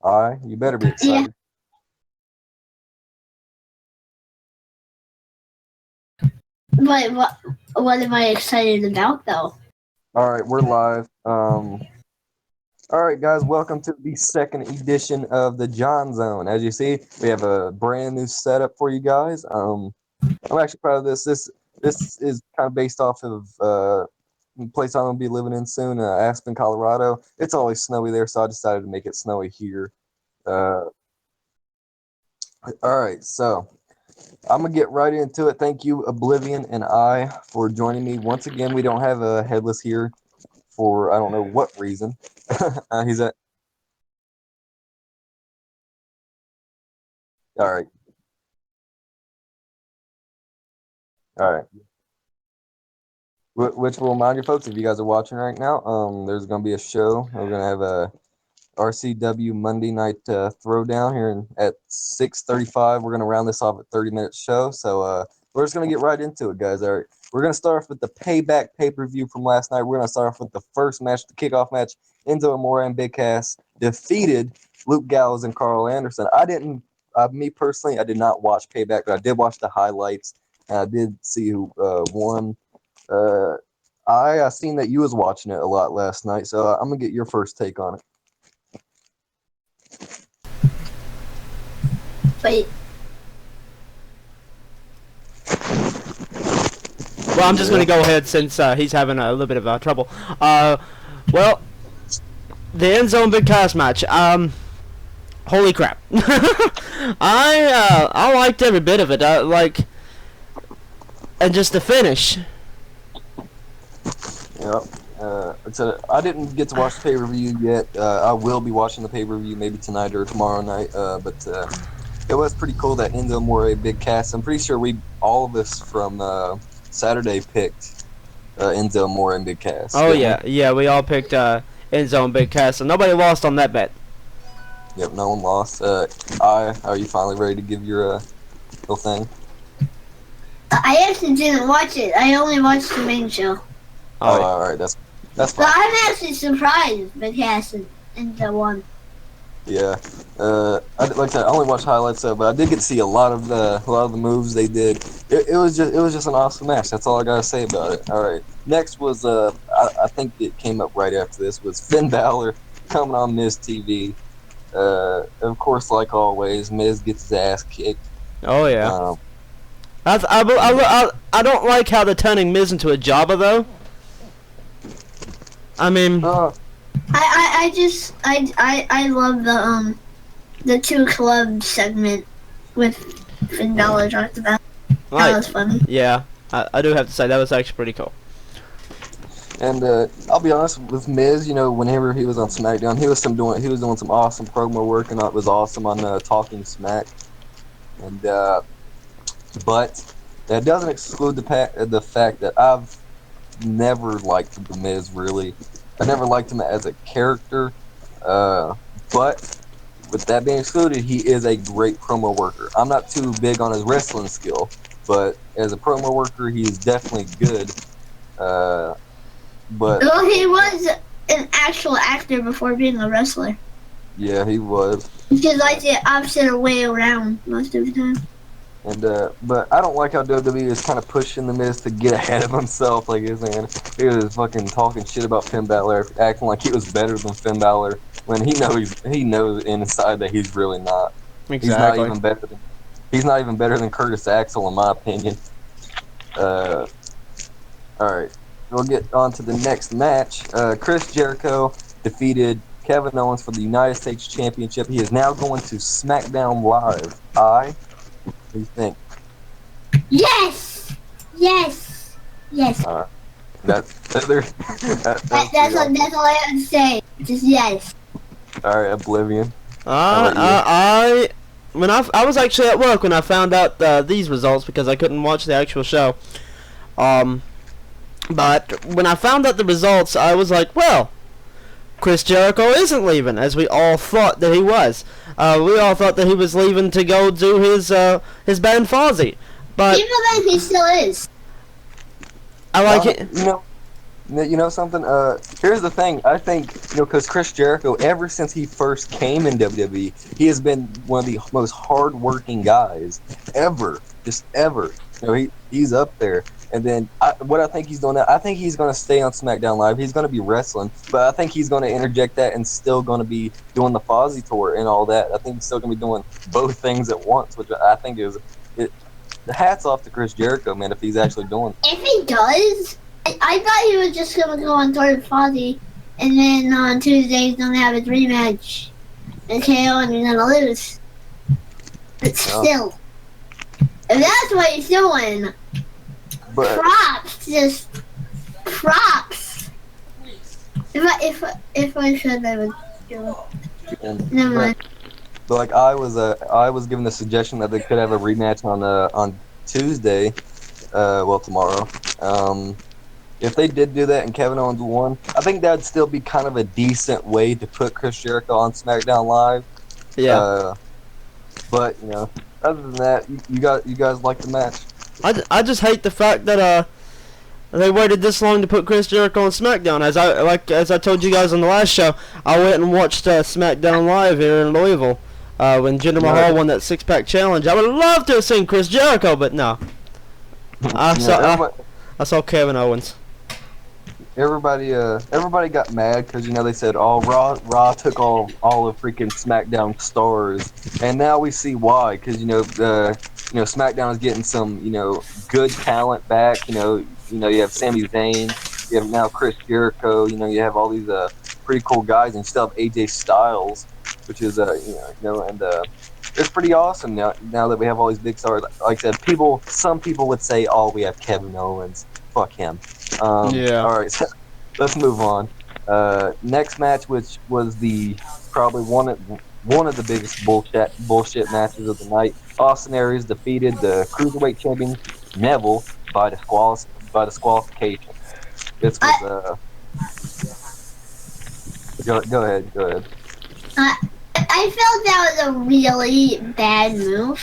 You better be Yeah. excited. But what am I excited about though? All right, we're live. All right, guys, welcome to the second edition of the John Zone. As you see, we have a brand new setup for you guys. I'm actually proud of this. This is kind of based off of the place I'm gonna be living in soon, Aspen, Colorado. It's always snowy there, so I decided to make it snowy here. Uh, all right, so I'm gonna get right into it. Thank you, Oblivion and I, for joining me once again. We don't have a headless here for I don't know what reason. He's at all right, all right. Which will remind you folks, if you guys are watching right now, there's gonna be a show. We're gonna have a RCW Monday Night Throwdown here at 6:35. We're gonna round this off at 30 minute show. So we're just gonna get right into it, guys. All right, we're gonna start off with the Payback pay-per-view from last night. We're gonna start off with the first match, the kickoff match. Enzo Amore and Big Cass defeated Luke Gallows and Carl Anderson. I didn't, me personally, I did not watch Payback, but I did watch the highlights. And I did see who won. Uh, I seen that you was watching it a lot last night, so I'm gonna get your first take on it. Wait. Well, I'm just going to go ahead since he's having a little bit of trouble. Well, the end zone big cast match. Holy crap! I liked every bit of it. And just the finish. Yep. I didn't get to watch the pay-per-view yet. I will be watching the pay-per-view maybe tonight or tomorrow night. But it was pretty cool that Enzo Amore, Big Cass. I'm pretty sure all of us from Saturday picked Enzo Amore and Big Cass. Oh yeah, we all picked end zone big cast, so nobody lost on that bet. Yep, no one lost. Are you finally ready to give your little thing? I actually didn't watch it. I only watched the main show. Oh, all right, that's But fine. I'm actually surprised Cass and the one. Yeah, like I said, I only watched highlights of, but I did get to see a lot of the moves they did. It was just an awesome match. That's all I gotta say about it. All right, next was I think it came up right after this was Finn Balor coming on Miz TV. Of course, like always, Miz gets his ass kicked. Oh yeah. Um, I don't like how they're turning Miz into a jobber though. I mean, I love the two club segment with Finn Balor talked about. That was funny. yeah, I do have to say that was actually pretty cool. And I'll be honest with Miz, whenever he was on SmackDown, he was doing some awesome promo work, and it was awesome on Talking Smack. And but that doesn't exclude the fact that I've never liked the Miz really. I never liked him as a character. But with that being excluded, he is a great promo worker. I'm not too big on his wrestling skill, but as a promo worker, he is definitely good. But Well, he was an actual actor before being a wrestler. yeah, he was. Because I the opposite way around most of the time. And but I don't like how WWE is kind of pushing the Miz to get ahead of himself. Like he was fucking talking shit about Finn Balor, acting like he was better than Finn Balor when he knows inside that he's really not. Exactly. He's not even better than Curtis Axel in my opinion. All right, we'll get on to the next match. Chris Jericho defeated Kevin Owens for the United States Championship. He is now going to SmackDown Live. What do you think? Yes! Yes! Yes. That's That's all I have to say. Just yes. All right, Oblivion. I was actually at work when I found out these results because I couldn't watch the actual show. But when I found out the results, I was like, well, Chris Jericho isn't leaving, as we all thought that he was. We all thought that he was leaving to go do his band Fozzy. But even then, he still is. I like it. You know something? Here's the thing. I think, because Chris Jericho, ever since he first came in WWE, he has been one of the most hardworking guys ever, just ever. He's up there. And then what I think he's doing now, I think he's going to stay on SmackDown Live. He's going to be wrestling, but I think he's going to interject that and still going to be doing the Fozzy tour and all that. I think he's still going to be doing both things at once, which I think is it. The hats off to Chris Jericho, man, if he's actually doing. If he does, I thought he was just gonna go on tour with Fozzy, and then on Tuesday he's gonna have his rematch and KO and he's gonna lose. But still, if that's what he's doing, But props, props. If I said I would do it. Never mind. But like I was given the suggestion that they could have a rematch on Tuesday, tomorrow. If they did do that and Kevin Owens won, I think that'd still be kind of a decent way to put Chris Jericho on SmackDown Live. Yeah. But other than that, you guys like the match? I just hate the fact that they waited this long to put Chris Jericho on SmackDown. As I told you guys on the last show, I went and watched SmackDown Live here in Louisville when Jinder Mahal won that 6-pack challenge. I would love to have seen Chris Jericho, but no. I saw Kevin Owens. Everybody got mad because they said, "Oh, Raw took all of freaking SmackDown stars," and now we see why. Because SmackDown is getting some good talent back. You have Sami Zayn, you have now Chris Jericho. You have all these pretty cool guys, and you still have AJ Styles, which is it's pretty awesome now that we have all these big stars. Like I said, some people would say, "Oh, we have Kevin Owens. Fuck him." Yeah. All right, so let's move on. Next match, which was probably one of the biggest bullshit matches of the night. Austin Aries defeated the cruiserweight champion Neville by disqualification. This was Go ahead. I felt that was a really bad move.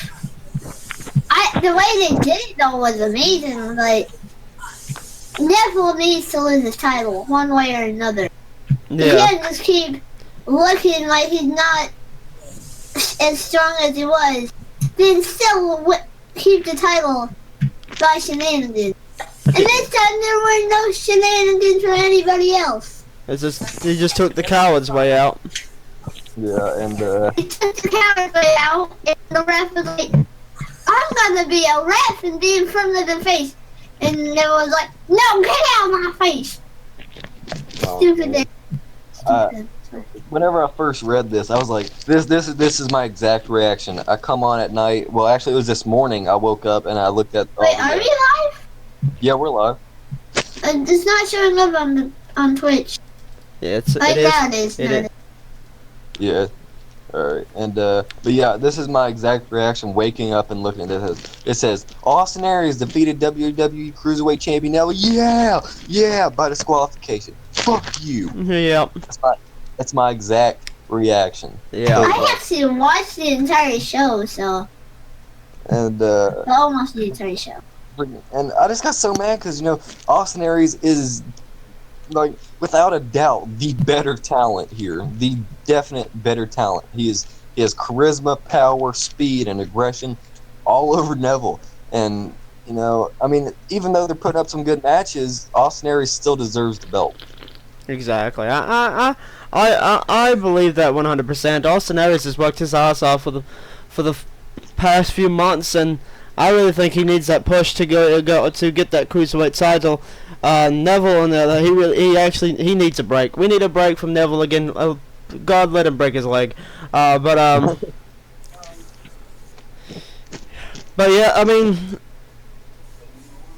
The way they did it though was amazing. Like, Neville needs to lose his title one way or another. Yeah. He can't just keep looking like he's not as strong as he was, then still keep the title by shenanigans. And this time there were no shenanigans for anybody else. He just took the coward's way out. Yeah, and He took the coward's way out, and the ref was like, "I'm gonna be a ref and be in front of the face." And it was like, "No, get out of my face!" Stupid. Whenever I first read this, I was like, "This is my exact reaction." I come on at night. Well, actually, it was this morning. I woke up and I looked at. Wait, are we live? Yeah, we're live. It's not showing up on Twitch. Yeah, It is. Yeah. Alright. And but yeah, this is my exact reaction waking up and looking at this. It says Austin Aries defeated WWE Cruiserweight Champion Neville. Yeah, by disqualification. Fuck you. Yeah. That's my exact reaction. Yeah. I actually watched the entire show, so And almost the entire show. And I just got so mad because Austin Aries is, like, without a doubt, the better talent here. The definite better talent. He has charisma, power, speed, and aggression all over Neville. And I mean, even though they're putting up some good matches, Austin Aries still deserves the belt. Exactly. I believe that 100%. Austin Aries has worked his ass off for the past few months, and I really think he needs that push to go to get that cruiserweight title. Neville, on the other, he needs a break. We need a break from Neville again. God, let him break his leg. But yeah, I mean,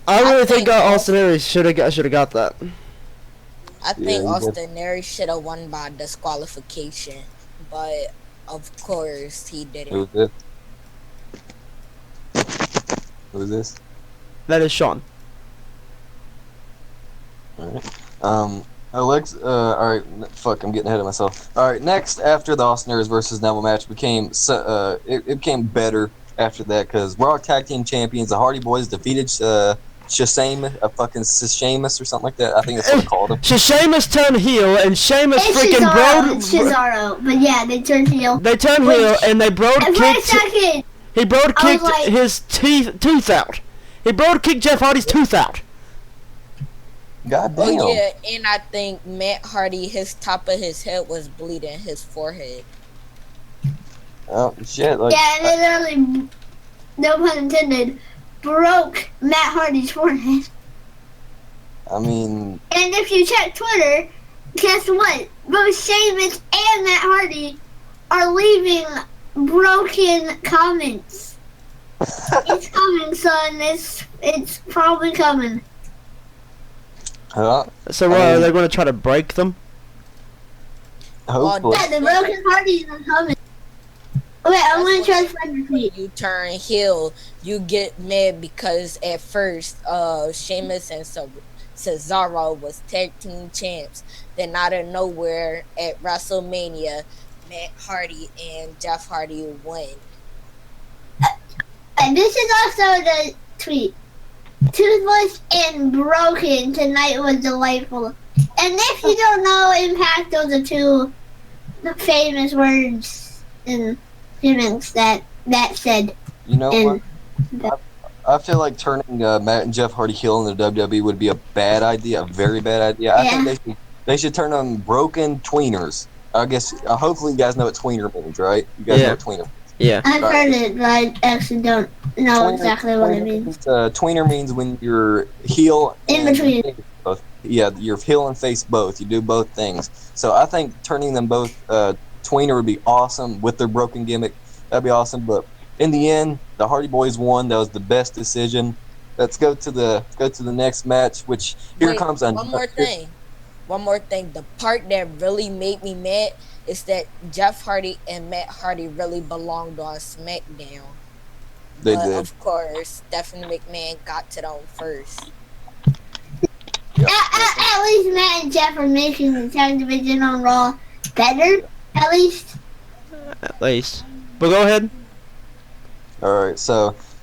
I really think Austin Aries should have got that. I think Austin Aries should have won by disqualification, but of course he didn't. Who's this? That is Sean. Alright. Alright, fuck, I'm getting ahead of myself. Alright, next, after the Austin Aries versus Neville match it became better after that, because Raw Tag Team Champions, the Hardy Boys, defeated Shashamus, a fucking Sheamus or something like that. I think that's what they called him. Sheamus turned heel, and Sheamus It's freaking Cesaro. It's Cesaro. But yeah, they turned heel. They turned heel, and they broad And for a kicked. second, He broad I was kicked like- his tooth out. He broad kicked Jeff Hardy's tooth out. God damn. Oh yeah, and I think Matt Hardy, his top of his head was bleeding his forehead. Oh shit! Like, yeah, and they literally, no pun intended, broke Matt Hardy's forehead. I mean, And if you check Twitter, guess what? Both Sheamus and Matt Hardy are leaving broken comments. It's coming, son. It's probably coming. huh? So what, are they going to try to break them? Hopefully. Yeah, the broken Hardys are coming. Wait, I'm gonna try to find the tweet. You turn heel, you get mad because at first, Sheamus and Cesaro was tag team champs. Then out of nowhere at WrestleMania, Matt Hardy and Jeff Hardy win. And this is also the tweet. Toothless and broken tonight was delightful. And if you don't know Impact, those are two famous words in humans that said. You know And what? I feel like turning Matt and Jeff Hardy heel in the WWE would be a bad idea, a very bad idea. I think they should turn them broken tweeners. I guess, hopefully you guys know what tweener means, right? You guys Yeah. know what tweener means. Yeah. I've heard it, but I actually don't know Tweener- exactly what it means. Tweener means when you're heel In and between. face both. Yeah, you're heel and face both. You do both things. So I think turning them both tweener would be awesome with their broken gimmick. That'd be awesome. But in the end, the Hardy Boys won. That was the best decision. Let's go to the next match. Which here Wait, comes one more thing. The part that really made me mad is that Jeff Hardy and Matt Hardy really belonged on SmackDown. They But did. of course, Stephanie McMahon got to them first. Yep. At least Matt and Jeff are making the tag division on Raw better. At least. At least. But go ahead. All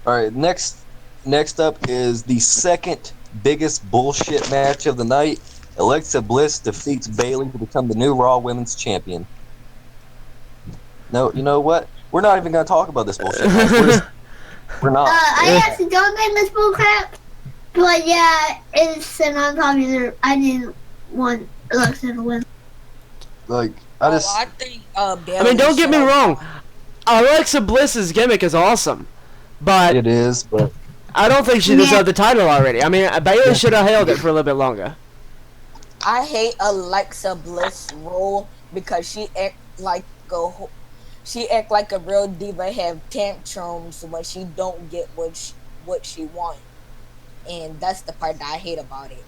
right. Next up is the second biggest bullshit match of the night. Alexa Bliss defeats Bayley to become the new Raw Women's Champion. No, you know what? We're not even gonna talk about this bullshit match. We're not. I actually don't think this bull crap. But yeah, it's an unpopular. I didn't want Alexa to win. Like, I just. I think. I mean, don't get me wrong. Alexa Bliss's gimmick is awesome, but It is, but I don't think she deserved the title already. I mean, Bayley should have held it for a little bit longer. I hate Alexa Bliss role because she act like a real diva, have tantrums when she don't get what she want, and that's the part that I hate about it.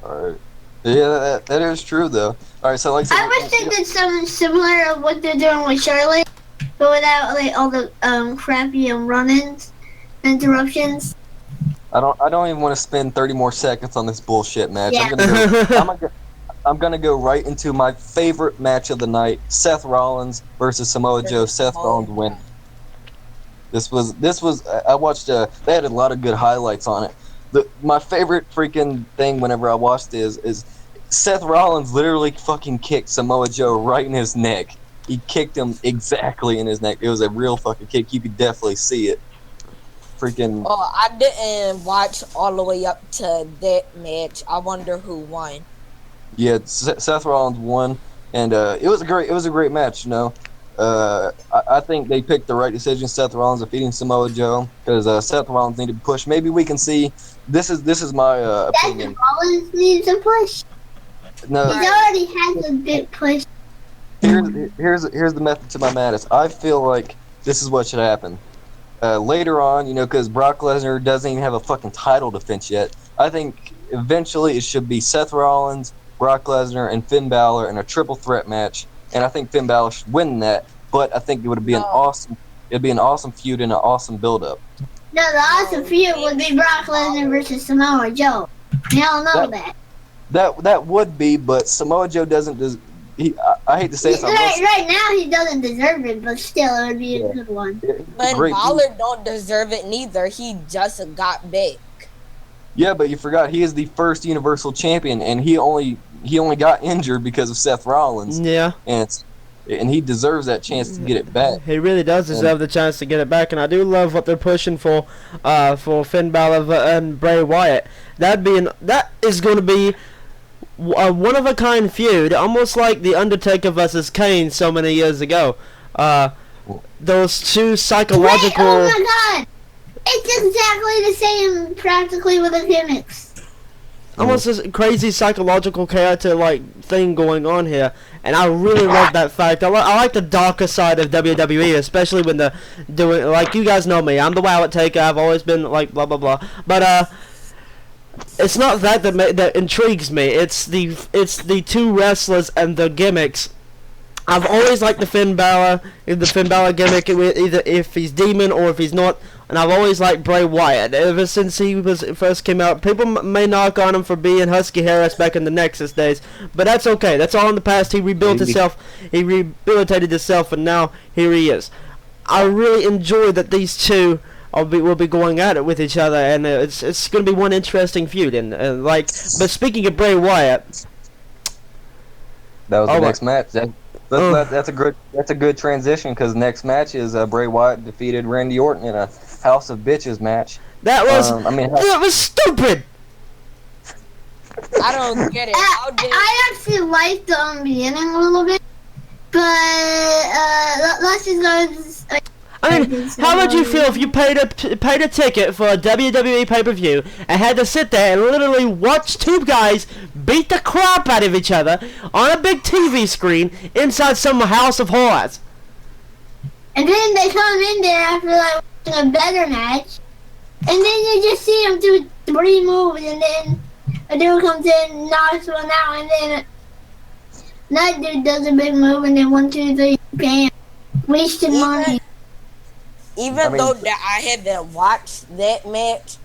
all right. Yeah, that is true though. All right, so like. I wish they did something similar of what they're doing with Charlotte, but without like all the crappy run-ins, interruptions. I don't even want to spend 30 more seconds on this bullshit match. Yeah. I'm gonna go right into my favorite match of the night: Seth Rollins versus Samoa Joe. Seth Rollins win. This was. I watched. They had a lot of good highlights on it. My favorite freaking thing whenever I watched is Seth Rollins literally fucking kicked Samoa Joe right in his neck. He kicked him exactly in his neck. It was a real fucking kick. You could definitely see it. Freaking. Oh, I didn't watch all the way up to that match. I wonder who won. Yeah, Seth Rollins won, and it was a great match. You know, I think they picked the right decision. Seth Rollins defeating Samoa Joe because Seth Rollins needed to push. Maybe we can see. This is my opinion. Seth Rollins needs a push. No, He's already has a big push. here's the method to my madness. I feel like this is what should happen. Later on, you know, because Brock Lesnar doesn't even have a fucking title defense yet. I think eventually it should be Seth Rollins, Brock Lesnar, and Finn Balor in a triple threat match, and I think Finn Balor should win that. But I think it would be an awesome feud and an awesome build up. No, the awesome feud would be Brock Lesnar versus Samoa Joe. We all know that. That would be, but Samoa Joe doesn't. I hate to say it. Right now he doesn't deserve it, but still it would be a good one. But Balor don't deserve it neither. He just got big. Yeah, but you forgot he is the first Universal Champion, and he only got injured because of Seth Rollins, Yeah. and he deserves that chance to get it back. He really does deserve the chance to get it back, and I do love what they're pushing for Finn Balor and Bray Wyatt. That is going to be a one-of-a-kind feud, almost like the Undertaker versus Kane so many years ago. Those two psychological. Wait, oh my god! It's exactly the same, practically, with the gimmicks. Almost this crazy psychological character like thing going on here, and I really love that fact. I like the darker side of WWE, especially when they're doing, like, you guys know me, I'm the Wyatt Taker. I've always been like blah blah blah, but it's not that intrigues me. It's the two wrestlers and the gimmicks. I've always liked the Finn Balor gimmick, either if he's demon or if he's not. And I've always liked Bray Wyatt ever since he first came out. People may knock on him for being Husky Harris back in the Nexus days, but that's okay. That's all in the past. He rebuilt himself. He rehabilitated himself, and now here he is. I really enjoy that these two will be going at it with each other, and it's going to be one interesting feud. And but speaking of Bray Wyatt, that was the next match. That's a good transition, because next match is Bray Wyatt defeated Randy Orton in a House of Bitches match. That was stupid. I don't get it. I actually liked the beginning a little bit, but let's just go. I mean, how would you feel if you paid a ticket for a WWE pay-per-view and had to sit there and literally watch two guys beat the crap out of each other on a big TV screen inside some house of horrors? And then they come in there after like watching a better match, and then you just see them do 3 moves, and then a dude comes in, knocks one out, and then that dude does a big move, and then 1, 2, 3, bam, wasted money. Even though that I haven't watched that match,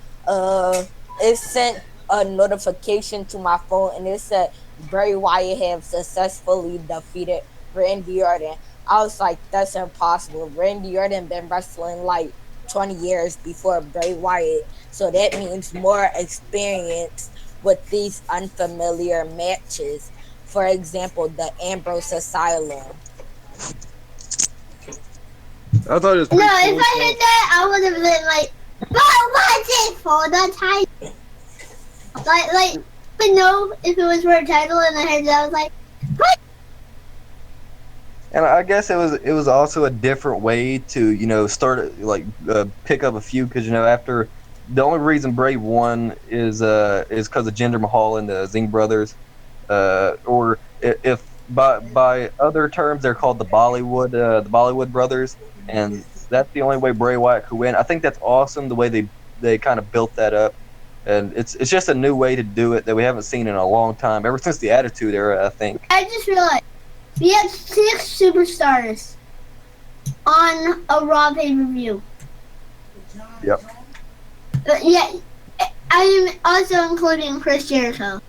it sent a notification to my phone, and it said Bray Wyatt have successfully defeated Randy Orton. I was like, that's impossible. Randy Orton been wrestling like 20 years before Bray Wyatt, so that means more experience with these unfamiliar matches. For example, the Ambrose Asylum. I thought it was No, pretty cool. if I heard that, I would have been like, what was it for the title? Like, but no, if it was for a title and I heard that, I was like, what? And I guess it was also a different way to start pick up a feud, because after the only reason Bray won is because of Jinder Mahal and the Zing brothers, or if by other terms they're called the Bollywood brothers, and that's the only way Bray Wyatt could win. I think that's awesome the way they kind of built that up, and it's just a new way to do it that we haven't seen in a long time, ever since the Attitude Era, I think. I just realized we had 6 superstars on a Raw pay-per-view. Yep. Yeah, I'm also including Chris Jericho.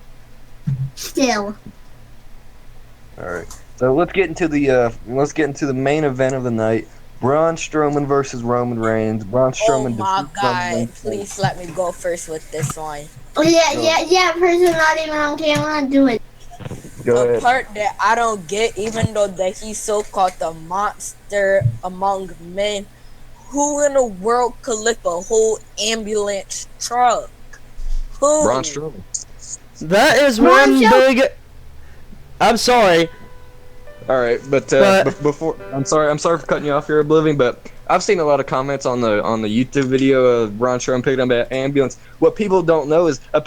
Still. All right. So let's get into the main event of the night. Braun Strowman versus Roman Reigns. Braun Strowman. Oh my defeats Roman god! Reigns. Please let me go first with this one. Oh yeah, person not even on camera, do it. Go The ahead. part that I don't get, even though that he's so-called the monster among men, who in the world could lift a whole ambulance truck? Who? Braun Strowman. That is Braun one big. I'm sorry. All right, but before I'm sorry for cutting you off here, Oblivion, but I've seen a lot of comments on the YouTube video of Braun Strowman picking up an ambulance. What people don't know is a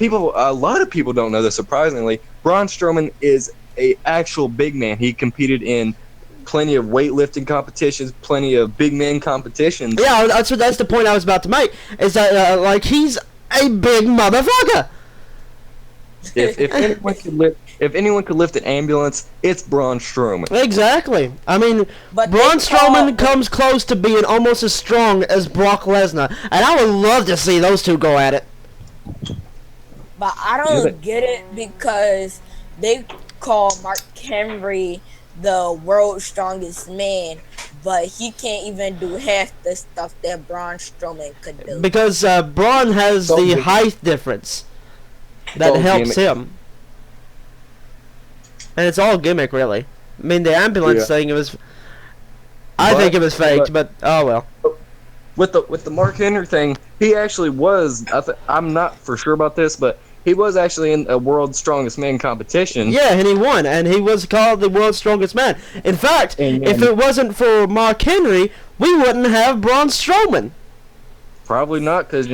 lot of people don't know this. Surprisingly, Braun Strowman is a actual big man. He competed in plenty of weightlifting competitions, plenty of big man competitions. Yeah, that's the point I was about to make. Is that he's a big motherfucker. If anyone could lift an ambulance, it's Braun Strowman. Exactly. I mean, But Braun they call- Strowman comes close to being almost as strong as Brock Lesnar, and I would love to see those two go at it. But I don't get it, because they call Mark Henry the world's strongest man, but he can't even do half the stuff that Braun Strowman could do. Because Braun has the height difference. that all helps gimmick. him. And it's all gimmick, really. I mean, the ambulance Yeah. thing, it was... I think it was faked, but oh well. With the Mark Henry thing, he actually was. I'm not for sure about this, but he was actually in a World's Strongest Man competition. Yeah, and he won, and he was called the world's strongest man. In fact, And- if it wasn't for Mark Henry, we wouldn't have Braun Strowman. Probably not, because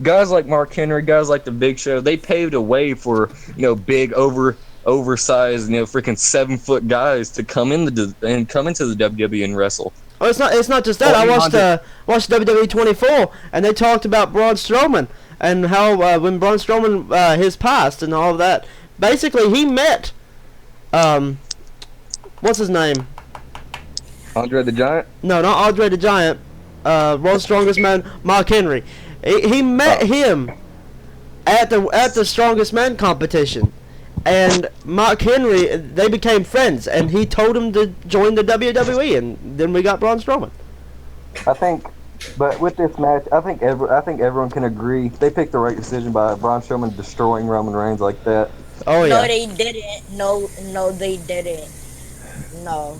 guys like Mark Henry, guys like the Big Show, they paved a way for big oversized freaking 7-foot guys to come into the WWE and wrestle. Oh, it's not just that. Oh, I he watched WWE 24, and they talked about Braun Strowman and how when Braun Strowman his past and all of that. Basically, he met what's his name? Andre the Giant. No, not Andre the Giant. World's strongest man, Mark Henry. He met him at the strongest man competition, and Mark Henry, they became friends, and he told him to join the WWE, and then we got Braun Strowman. I think, but with this match, I think everyone can agree they picked the right decision by Braun Strowman destroying Roman Reigns like that. Oh No, yeah. they didn't. No, they didn't. No.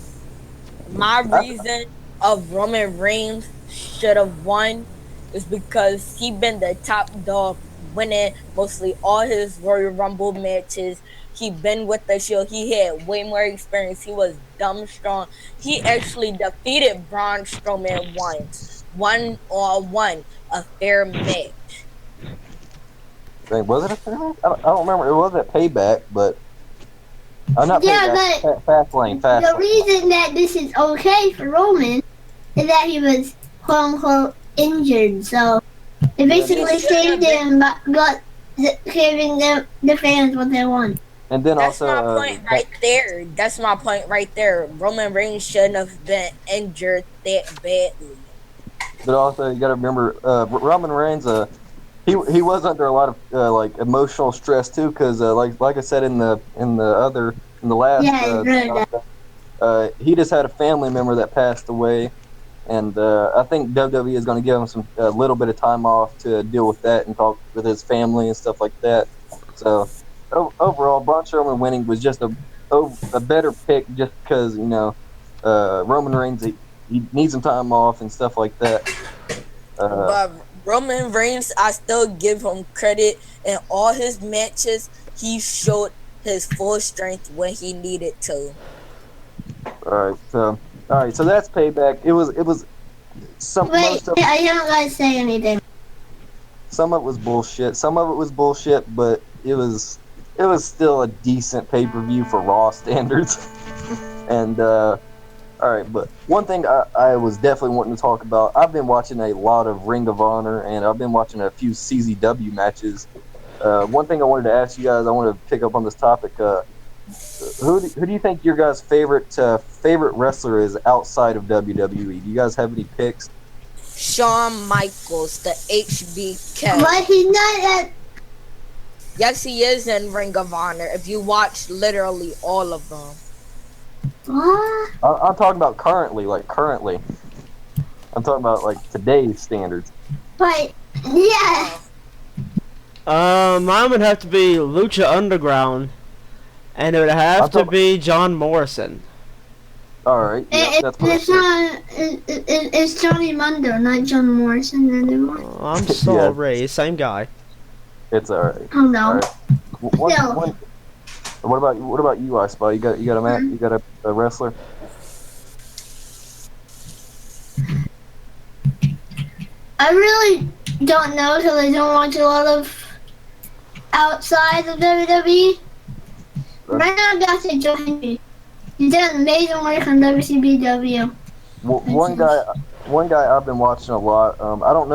My reason of Roman Reigns should have won is because he been the top dog, winning mostly all his Royal Rumble matches. He been with the Shield. He had way more experience. He was dumb strong. He actually defeated Braun Strowman once, 1-on-1, a fair match. Dang, was it a fair match? I don't remember. It was at Payback, but I'm not. Yeah, Payback, Fastlane. The reason that this is okay for Roman is that he was quote unquote injured, so it basically saved him, but giving the fans what they want. And then That's also, my point right there. That's my point right there. Roman Reigns shouldn't have been injured that badly. but also you got to remember, Roman Reigns. He was under a lot of like emotional stress too, because like I said in the last, he just had a family member that passed away, and I think WWE is going to give him a little bit of time off to deal with that and talk with his family and stuff like that. So overall, Braun Strowman winning was just a better pick, just because Roman Reigns he needs some time off and stuff like that. But Roman Reigns, I still give him credit. In all his matches, he showed his full strength when he needed to. All right, so that's Payback. It was some Wait, most of I don't guys say anything. some of it was bullshit. Some of it was bullshit, but it was still a decent pay-per-view for Raw standards. And all right, but one thing I was definitely wanting to talk about. I've been watching a lot of Ring of Honor, and I've been watching a few CZW matches. One thing I wanted to ask you guys, I want to pick up on this topic. Who do you think your guys' favorite wrestler is outside of WWE? Do you guys have any picks? Shawn Michaels, the HBK. But he's not at. Yes, he is in Ring of Honor. If you watch literally all of them. What? I'm talking about currently. I'm talking about like today's standards. But yeah, Mine would have to be Lucha Underground, and it would have I'm to talking- be John Morrison. All right, yeah, that's what I it's said. not. It's Johnny Mundo, not John Morrison anymore. Oh, I'm sorry, same guy. It's all right. Oh no. All right. No. What about you, I Spy? You got a match? You got a wrestler? I really don't know because I don't watch a lot of outside of WWE. Right now, Dr. Joe Henry. He's done amazing work on WCBW. Well, one guy I've been watching a lot. I don't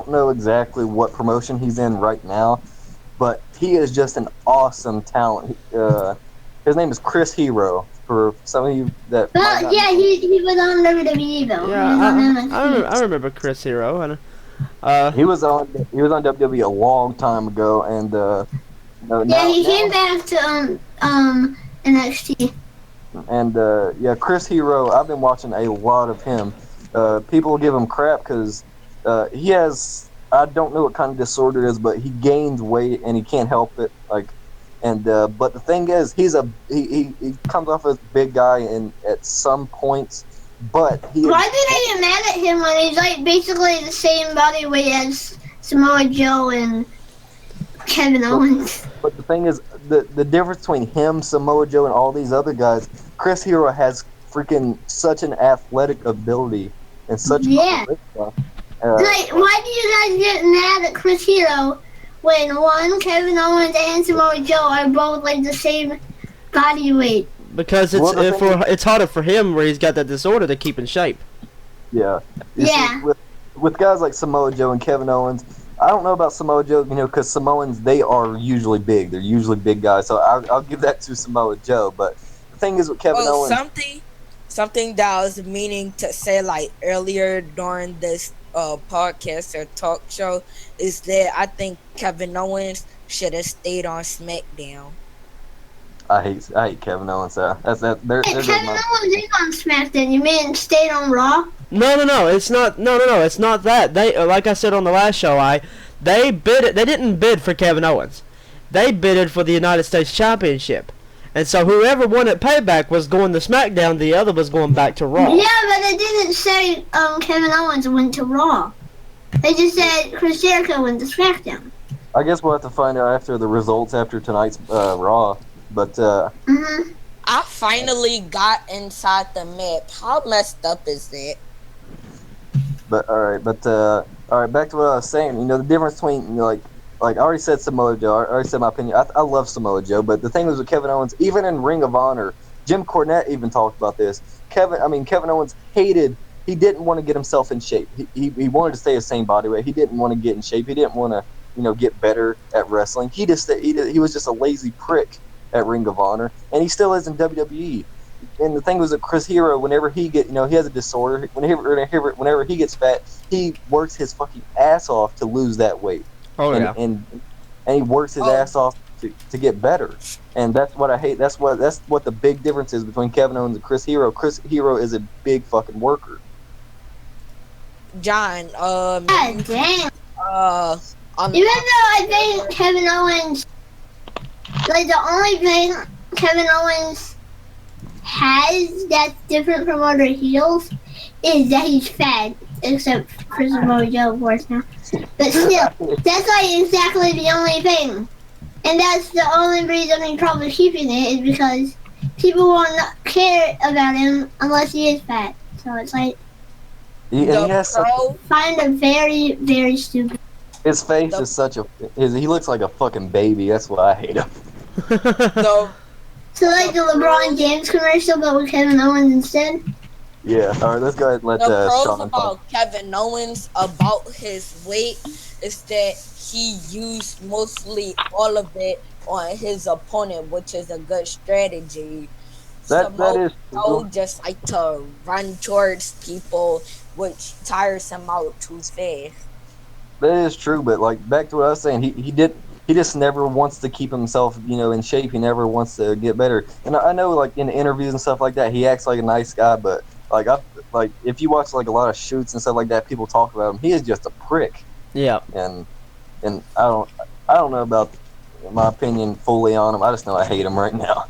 know exactly what promotion he's in right now, but he is just an awesome talent. His name is Chris Hero. For some of you that might Well, not yeah, know. he was on WWE though. Yeah, He was on I remember Chris Hero, and He was on WWE a long time ago, and he came back to NXT. And Chris Hero, I've been watching a lot of him. People give him crap because he has I don't know what kind of disorder it is, but he gains weight and he can't help it. But the thing is, he comes off as a big guy and at some points, but Why do they get mad at him when he's like basically the same body weight as Samoa Joe and Kevin Owens? But the thing is, the difference between him, Samoa Joe, and all these other guys, Chris Hero has freaking such an athletic ability and such Yeah. charisma. Like, why do you guys get mad at Chris Hero when one, Kevin Owens and Samoa Joe are both like the same body weight? Because Well, the thing it's harder for him where he's got that disorder to keep in shape. Yeah. You Yeah. see, with guys like Samoa Joe and Kevin Owens, I don't know about Samoa Joe, because Samoans, they are usually big. They're usually big guys, so I'll give that to Samoa Joe. But the thing is with Kevin Owens, Something that I was meaning to say like earlier during this podcast or talk show is that I think Kevin Owens should have stayed on SmackDown. I hate Kevin Owens. That's that. Hey, Kevin Owens is on SmackDown. You mean stayed on Raw? No, it's not. No, it's not that. They, like I said on the last show, they didn't bid for Kevin Owens. They bidded for the United States Championship, and so whoever won at Payback was going to SmackDown. The other was going back to Raw. Yeah, but they didn't say Kevin Owens went to Raw. They just said Chris Jericho went to SmackDown. I guess we'll have to find out after the results after tonight's Raw. But Mm-hmm. I finally got inside the map. How messed up is that? all right, back to what I was saying. The difference between like I already said Samoa Joe. I already said my opinion. I love Samoa Joe, but the thing was with Kevin Owens, even in Ring of Honor, Jim Cornette even talked about this. Kevin Owens hated. He didn't want to get himself in shape. He wanted to stay the same body weight. He didn't want to get in shape. He didn't want to get better at wrestling. He was just a lazy prick at Ring of Honor, and he still is in WWE. And the thing was that Chris Hero, whenever he he has a disorder. Whenever he gets fat, he works his fucking ass off to lose that weight. Oh yeah. And he works his ass off to get better. And that's what I hate. That's what the big difference is between Kevin Owens and Chris Hero. Chris Hero is a big fucking worker. John, God damn. I'm Even though I think Kevin Owens, like the only thing Kevin Owens has that's different from other heels is that he's fat, except for Samoa Joe, of course, now. But still, that's like exactly the only thing. And that's the only reason he's probably keeping it is because people won't care about him unless he is fat. So it's like, He has kind of very, very stupid. his face is such a. He looks like a fucking baby. That's why I hate him. the So like the LeBron James commercial, but with Kevin Owens instead. Yeah. All right. Let's go ahead and let The pros Sean about talk. Kevin Owens about his weight is that he used mostly all of it on his opponent, which is a good strategy. That is Joe true. just like to run towards people, which tires him out too fast. That is true, but like back to what I was saying, he just never wants to keep himself, in shape. He never wants to get better. And I know, like in interviews and stuff like that, he acts like a nice guy, but like if you watch like a lot of shoots and stuff like that, people talk about him. He is just a prick, Yeah. and I don't know about my opinion fully on him. I just know I hate him right now.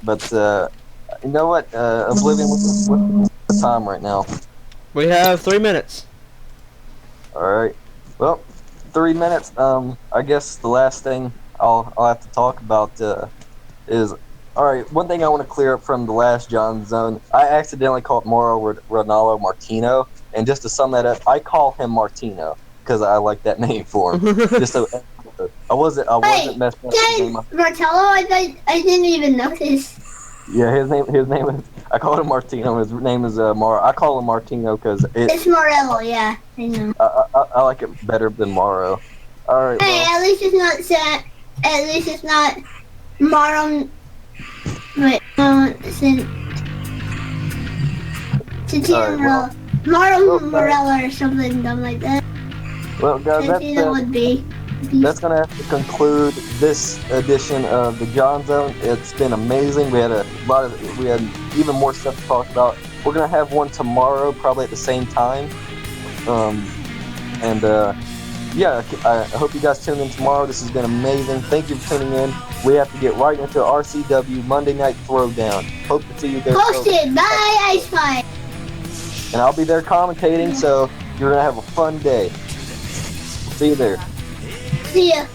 But you know what, Oblivion, what's the time right now? We have 3 minutes. All right. Well, 3 minutes. I guess the last thing I'll have to talk about is, all right. One thing I want to clear up from the last John Zone. I accidentally called Mauro Ronaldo Martino, and just to sum that up, I call him Martino because I like that name for him. Just so I wasn't messing up his name. Martello, I didn't even notice. Yeah, his name is. I called him Martino. His name is Mauro. I call him Martino because It's Morello, yeah, I know. I like it better than Mauro. All right. Hey, Well, at least it's not sad. At least it's not Mauro. Wait, Alright, Mauro well, Morello or something dumb like that. well, guys, Santino would be. that's gonna have to conclude this edition of the John Zone. It's been amazing. We had we had even more stuff to talk about. We're gonna have one tomorrow, probably at the same time. And yeah, I hope you guys tune in tomorrow. This has been amazing. Thank you for tuning in. We have to get right into RCW Monday Night Throwdown. Hope to see you there. Hosted by Ice Pie. And I'll be there commentating, so you're going to have a fun day. See you there. See ya.